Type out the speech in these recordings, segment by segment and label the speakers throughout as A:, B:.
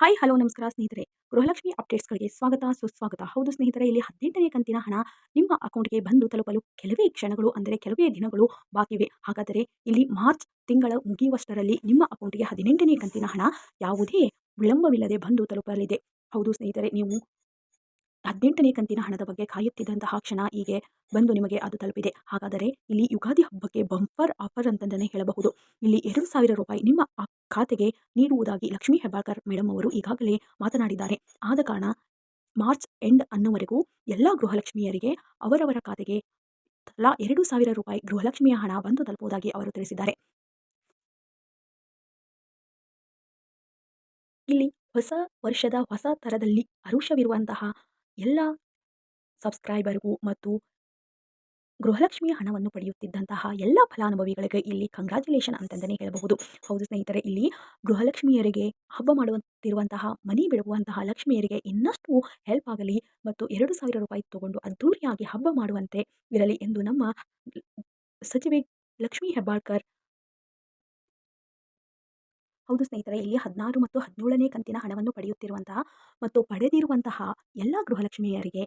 A: Hi hello ನಮಸ್ಕಾರ ಸ್ನೇಹಿತರೆ. ಗೃಹಲಕ್ಷ್ಮಿ ಅಪ್ಡೇಟ್ಸ್‌ಗಳಿಗೆ ಸ್ವಾಗತ ಸುಸ್ವಾಗತ. ಹೌದು ಸ್ನೇಹಿತರೆ, ಇಲ್ಲಿ 18ನೇ ಕಂತಿನ ಹಣ ನಿಮ್ಮ ಅಕೌಂಟ್‌ಗೆ ಬಂದು ತಲುಪಲು ಕೆಲವೇ ಕ್ಷಣಗಳು ಅಂದರೆ ಕೆಲವೇ ದಿನಗಳು ಬಾಕಿವೆ. ಹಾಗಾದರೆ ಇಲ್ಲಿ ಮಾರ್ಚ್ ತಿಂಗಳ ಮುಗಿಯುವಷ್ಟರಲ್ಲಿ ನಿಮ್ಮ ಅಕೌಂಟ್‌ಗೆ 18ನೇ ಕಂತಿನ ಹಣ ಯಾವುದೇ ವಿಳಂಬವಿಲ್ಲದೆ ಬಂದು ತಲುಪಲಿದೆ. ಹೌದು ಸ್ನೇಹಿತರೆ, ನೀವು 18ನೇ ಕಂತಿನ ಹಣದ ಬಗ್ಗೆ ಕಾಯುತ್ತಿದ್ದಂತಹ ಕ್ಷಣ ಹೀಗೆ ಬಂದು ನಿಮಗೆ ಅದು ತಲುಪಿದೆ. ಹಾಗಾದರೆ ಇಲ್ಲಿ ಯುಗಾದಿ ಹಬ್ಬಕ್ಕೆ ಬಂಪರ್ ಆಫರ್ ಅಂತಂದನೇ ಹೇಳಬಹುದು. ಇಲ್ಲಿ ₹2,000 ನಿಮ್ಮ ಖಾತೆಗೆ ನೀಡುವುದಾಗಿ ಲಕ್ಷ್ಮೀ ಹೆಬ್ಬಾಳ್ಕರ್ ಮೇಡಮ್ ಅವರು ಈಗಾಗಲೇ ಮಾತನಾಡಿದ್ದಾರೆ. ಆದ ಕಾರಣ ಮಾರ್ಚ್ ಎಂಡ್ ಅನ್ನುವರೆಗೂ ಎಲ್ಲ ಗೃಹಲಕ್ಷ್ಮಿಯರಿಗೆ ಅವರವರ ಖಾತೆಗೆ ತಲಾ ₹2,000 ಗೃಹಲಕ್ಷ್ಮಿಯ ಹಣ ಬಂದು ತಲುಪುವುದಾಗಿ ಅವರು ತಿಳಿಸಿದ್ದಾರೆ. ಇಲ್ಲಿ ಹೊಸ ವರ್ಷದ ಹೊಸ ಥರದಲ್ಲಿ ಹರುಷವಿರುವಂತಹ ಎಲ್ಲ ಸಬ್ಸ್ಕ್ರೈಬರ್‌ಗೂ ಮತ್ತು ಗೃಹಲಕ್ಷ್ಮಿಯ ಹಣವನ್ನು ಪಡೆಯುತ್ತಿದ್ದಂತಹ ಎಲ್ಲ ಫಲಾನುಭವಿಗಳಿಗೆ ಇಲ್ಲಿ ಕಂಗ್ರಾಚ್ಯುಲೇಷನ್ ಅಂತಂದನೇ ಹೇಳಬಹುದು. ಹೌದು ಸ್ನೇಹಿತರೆ, ಇಲ್ಲಿ ಗೃಹಲಕ್ಷ್ಮಿಯರಿಗೆ ಹಬ್ಬ ಮಾಡುತ್ತಿರುವಂತಹ ಮನೆ ಬಿಡುವಂತಹ ಲಕ್ಷ್ಮಿಯರಿಗೆ ಇನ್ನಷ್ಟು ಹೆಲ್ಪ್ ಆಗಲಿ ಮತ್ತು ₹2,000 ತಗೊಂಡು ಅದ್ದೂರಿಯಾಗಿ ಹಬ್ಬ ಮಾಡುವಂತೆ ಇರಲಿ ಎಂದು ನಮ್ಮ ಸಚಿವೆ ಲಕ್ಷ್ಮೀ ಹೆಬ್ಬಾಳ್ಕರ್. ಹೌದು ಸ್ನೇಹಿತರೆ, ಇಲ್ಲಿ 16 ಮತ್ತು 17ನೇ ಕಂತಿನ ಹಣವನ್ನು ಪಡೆಯುತ್ತಿರುವಂತಹ ಮತ್ತು ಪಡೆದಿರುವಂತಹ ಎಲ್ಲ ಗೃಹಲಕ್ಷ್ಮಿಯರಿಗೆ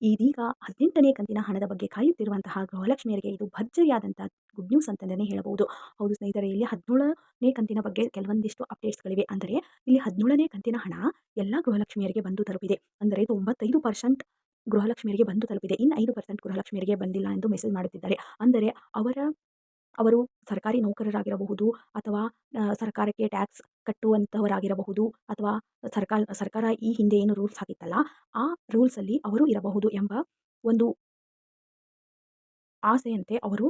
A: ಇದೀಗ 18ನೇ ಕಂತಿನ ಹಣದ ಬಗ್ಗೆ ಕಾಯುತ್ತಿರುವಂತಹ ಗೃಹಲಕ್ಷ್ಮಿಯರಿಗೆ ಇದು ಭರ್ಜರಿಯಾದಂಥ ಗುಡ್ ನ್ಯೂಸ್ ಅಂತಂದೇ ಹೇಳಬಹುದು. ಹೌದು ಸ್ನೇಹಿತರೆ, ಇಲ್ಲಿ 17ನೇ ಕಂತಿನ ಬಗ್ಗೆ ಕೆಲವೊಂದಿಷ್ಟು ಅಪ್ಡೇಟ್ಸ್‌ಗಳಿವೆ. ಅಂದರೆ ಇಲ್ಲಿ 17ನೇ ಕಂತಿನ ಹಣ ಎಲ್ಲ ಗೃಹಲಕ್ಷ್ಮಿಯರಿಗೆ ಬಂದು ತಲುಪಿದೆ. ಅಂದರೆ 95% ಗೃಹಲಕ್ಷ್ಮಿಯರಿಗೆ ಬಂದು ತಲುಪಿದೆ. ಇನ್ನು 5% ಗೃಹಲಕ್ಷ್ಮಿಯರಿಗೆ ಬಂದಿಲ್ಲ ಎಂದು ಮೆಸೇಜ್ ಮಾಡುತ್ತಿದ್ದಾರೆ. ಅಂದರೆ ಅವರು ಸರ್ಕಾರಿ ನೌಕರರಾಗಿರಬಹುದು ಅಥವಾ ಸರ್ಕಾರಕ್ಕೆ ಟ್ಯಾಕ್ಸ್ ಕಟ್ಟುವಂಥವರಾಗಿರಬಹುದು ಅಥವಾ ಸರ್ಕಾರ ಈ ಹಿಂದೆ ಏನು ರೂಲ್ಸ್ ಹಾಕಿತ್ತಲ್ಲ, ಆ ರೂಲ್ಸಲ್ಲಿ ಅವರು ಇರಬಹುದು ಎಂಬ ಒಂದು ಆಸೆಯಂತೆ ಅವರು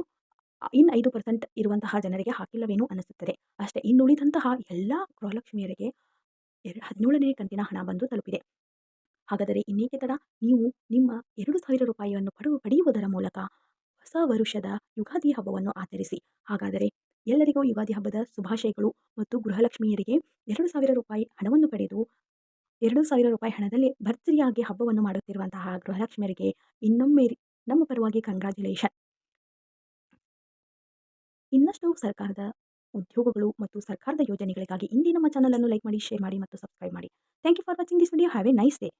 A: ಇನ್ನು 5% ಇರುವಂತಹ ಜನರಿಗೆ ಹಾಕಿಲ್ಲವೇನೋ ಅನಿಸುತ್ತದೆ. ಅಷ್ಟೇ, ಇನ್ನುಳಿದಂತಹ ಎಲ್ಲ ಗೃಹಲಕ್ಷ್ಮಿಯರಿಗೆ 17ನೇ ಕಂತಿನ ಹಣ ಬಂದು ತಲುಪಿದೆ. ಹಾಗಾದರೆ ಇನ್ನೇಕೆ ತಡ? ನೀವು ನಿಮ್ಮ ₹2,000 ಪಡೆಯುವುದರ ಮೂಲಕ ಹೊಸ ವರುಷದ ಯುಗಾದಿ ಹಬ್ಬವನ್ನು ಆಚರಿಸಿ. ಹಾಗಾದರೆ ಎಲ್ಲರಿಗೂ ಯುಗಾದಿ ಹಬ್ಬದ ಶುಭಾಶಯಗಳು ಮತ್ತು ಗೃಹಲಕ್ಷ್ಮಿಯರಿಗೆ ₹2,000 ಹಣವನ್ನು ಪಡೆದು ₹2,000 ಹಣದಲ್ಲಿ ಭರ್ಜರಿಯಾಗಿ ಹಬ್ಬವನ್ನು ಮಾಡುತ್ತಿರುವಂತಹ ಗೃಹಲಕ್ಷ್ಮಿಯರಿಗೆ ಇನ್ನೊಮ್ಮೆ ನಮ್ಮ ಪರವಾಗಿ ಕಂಗ್ರಾಚ್ಯುಲೇಷನ್. ಇನ್ನಷ್ಟು ಸರ್ಕಾರದ ಉದ್ಯೋಗಗಳು ಮತ್ತು ಸರ್ಕಾರದ ಯೋಜನೆಗಳಿಗಾಗಿ ಇಂದೇ ನಮ್ಮ ಚಾನಲ್ ಅನ್ನು ಲೈಕ್ ಮಾಡಿ, ಶೇರ್ ಮಾಡಿ ಮತ್ತು ಸಬ್ಸ್ಕ್ರೈಬ್ ಮಾಡಿ. Thank you for watching this video. Have a nice day.